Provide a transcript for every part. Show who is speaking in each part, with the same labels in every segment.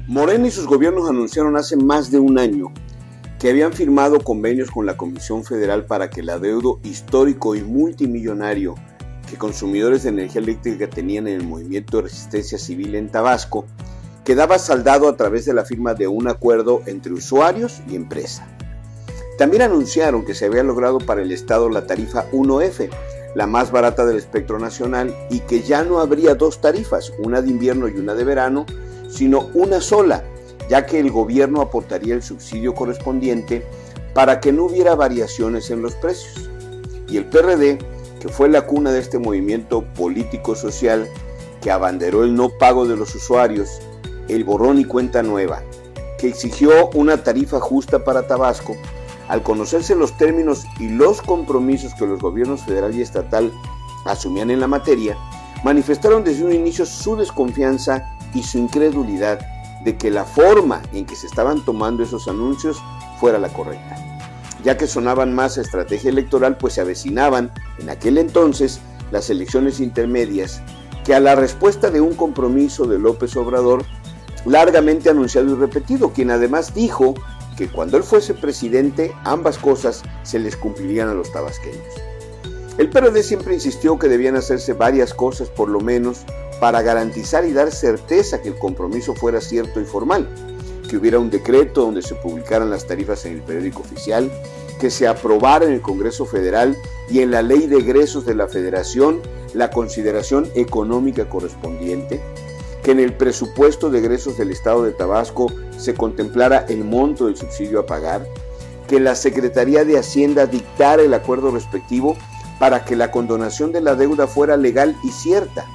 Speaker 1: Morena y sus gobiernos anunciaron hace más de un año que habían firmado convenios con la Comisión Federal para que el adeudo histórico y multimillonario que consumidores de energía eléctrica tenían en el movimiento de resistencia civil en Tabasco quedaba saldado a través de la firma de un acuerdo entre usuarios y empresa. También anunciaron que se había logrado para el Estado la tarifa 1F, la más barata del espectro nacional, y que ya no habría dos tarifas, una de invierno y una de verano, sino una sola, ya que el gobierno aportaría el subsidio correspondiente para que no hubiera variaciones en los precios. Y el PRD, que fue la cuna de este movimiento político-social que abanderó el no pago de los usuarios, el borrón y cuenta nueva, que exigió una tarifa justa para Tabasco, al conocerse los términos y los compromisos que los gobiernos federal y estatal asumían en la materia, manifestaron desde un inicio su desconfianza y su incredulidad de que la forma en que se estaban tomando esos anuncios fuera la correcta, ya que sonaban más a estrategia electoral, pues se avecinaban en aquel entonces las elecciones intermedias, que a la respuesta de un compromiso de López Obrador largamente anunciado y repetido, quien además dijo que cuando él fuese presidente ambas cosas se les cumplirían a los tabasqueños. El PRD siempre insistió que debían hacerse varias cosas por lo menos para garantizar y dar certeza que el compromiso fuera cierto y formal, que hubiera un decreto donde se publicaran las tarifas en el periódico oficial, que se aprobara en el Congreso Federal y en la Ley de Egresos de la Federación la consideración económica correspondiente, que en el presupuesto de egresos del Estado de Tabasco se contemplara el monto del subsidio a pagar, que la Secretaría de Hacienda dictara el acuerdo respectivo para que la condonación de la deuda fuera legal y cierta,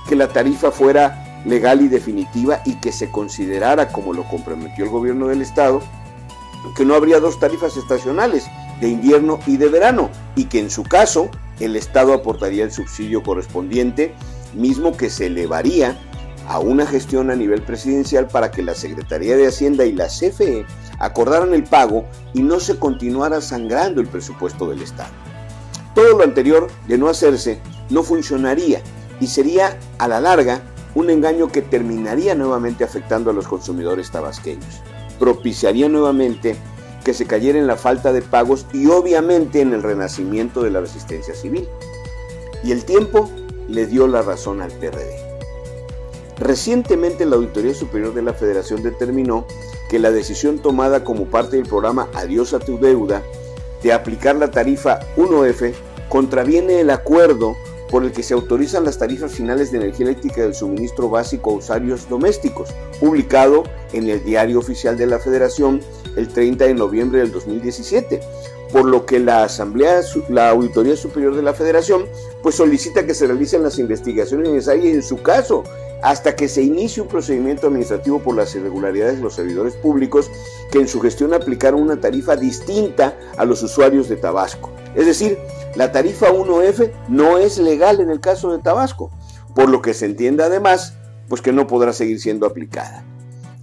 Speaker 1: que la tarifa fuera legal y definitiva y que se considerara, como lo comprometió el gobierno del Estado, que no habría dos tarifas estacionales, de invierno y de verano, y que en su caso el Estado aportaría el subsidio correspondiente, mismo que se elevaría a una gestión a nivel presidencial para que la Secretaría de Hacienda y la CFE acordaran el pago y no se continuara sangrando el presupuesto del Estado. Todo lo anterior, de no hacerse, no funcionaría y sería a la larga un engaño que terminaría nuevamente afectando a los consumidores tabasqueños, propiciaría nuevamente que se cayera en la falta de pagos y obviamente en el renacimiento de la resistencia civil. Y el tiempo le dio la razón al PRD. Recientemente la Auditoría Superior de la Federación determinó que la decisión tomada como parte del programa Adiós a tu deuda de aplicar la tarifa 1F contraviene el acuerdo por el que se autorizan las tarifas finales de energía eléctrica del suministro básico a usuarios domésticos, publicado en el Diario Oficial de la Federación el 30 de noviembre del 2017, por lo que la Auditoría Superior de la Federación pues solicita que se realicen las investigaciones necesarias en su caso, hasta que se inicie un procedimiento administrativo por las irregularidades de los servidores públicos que en su gestión aplicaron una tarifa distinta a los usuarios de Tabasco. Es decir, la tarifa 1F no es legal en el caso de Tabasco, por lo que se entiende además pues que no podrá seguir siendo aplicada.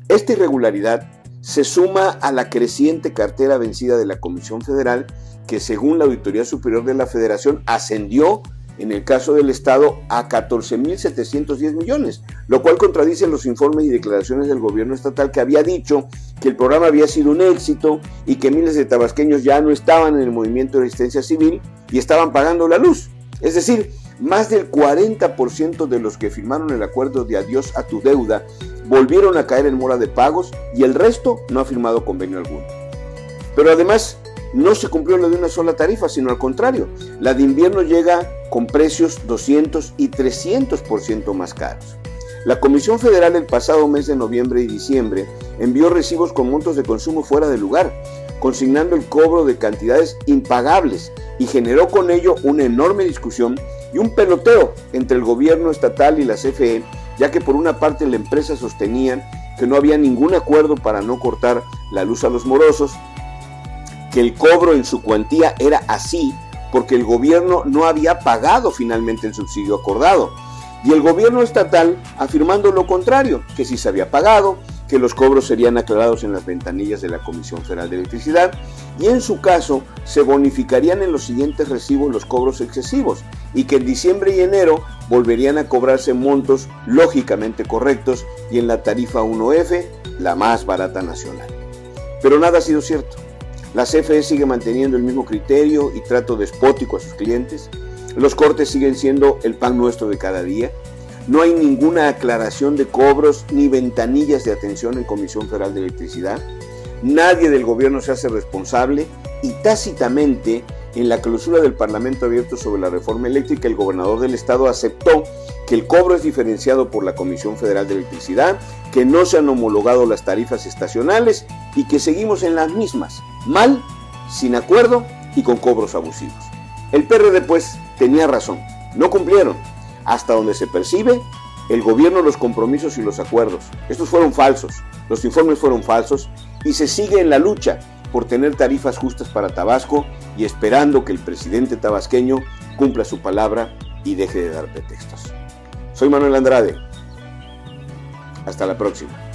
Speaker 1: Esta irregularidad se suma a la creciente cartera vencida de la Comisión Federal, que según la Auditoría Superior de la Federación ascendió en el caso del Estado a 14.710 millones, lo cual contradice los informes y declaraciones del gobierno estatal, que había dicho que el programa había sido un éxito y que miles de tabasqueños ya no estaban en el movimiento de resistencia civil y estaban pagando la luz. Es decir, más del 40% de los que firmaron el acuerdo de adiós a tu deuda volvieron a caer en mora de pagos y el resto no ha firmado convenio alguno. Pero además no se cumplió la de una sola tarifa, sino al contrario, la de invierno llega con precios 200 y 300% más caros. La Comisión Federal el pasado mes de noviembre y diciembre envió recibos con montos de consumo fuera de lugar, consignando el cobro de cantidades impagables y generó con ello una enorme discusión y un peloteo entre el gobierno estatal y la CFE, ya que por una parte la empresa sostenía que no había ningún acuerdo para no cortar la luz a los morosos, que el cobro en su cuantía era así porque el gobierno no había pagado finalmente el subsidio acordado, y el gobierno estatal afirmando lo contrario, que sí se había pagado, que los cobros serían aclarados en las ventanillas de la Comisión Federal de Electricidad y en su caso se bonificarían en los siguientes recibos los cobros excesivos, y que en diciembre y enero volverían a cobrarse montos lógicamente correctos y en la tarifa 1F, la más barata nacional. Pero nada ha sido cierto. La CFE sigue manteniendo el mismo criterio y trato despótico a sus clientes. Los cortes siguen siendo el pan nuestro de cada día. No hay ninguna aclaración de cobros ni ventanillas de atención en Comisión Federal de Electricidad. Nadie del gobierno se hace responsable y tácitamente en la clausura del Parlamento abierto sobre la reforma eléctrica, el gobernador del estado aceptó que el cobro es diferenciado por la Comisión Federal de Electricidad, que no se han homologado las tarifas estacionales y que seguimos en las mismas, mal, sin acuerdo y con cobros abusivos. El PRD pues tenía razón, no cumplieron. Hasta donde se percibe, el gobierno, los compromisos y los acuerdos. Estos fueron falsos, los informes fueron falsos y se sigue en la lucha por tener tarifas justas para Tabasco y esperando que el presidente tabasqueño cumpla su palabra y deje de dar pretextos. Soy Manuel Andrade. Hasta la próxima.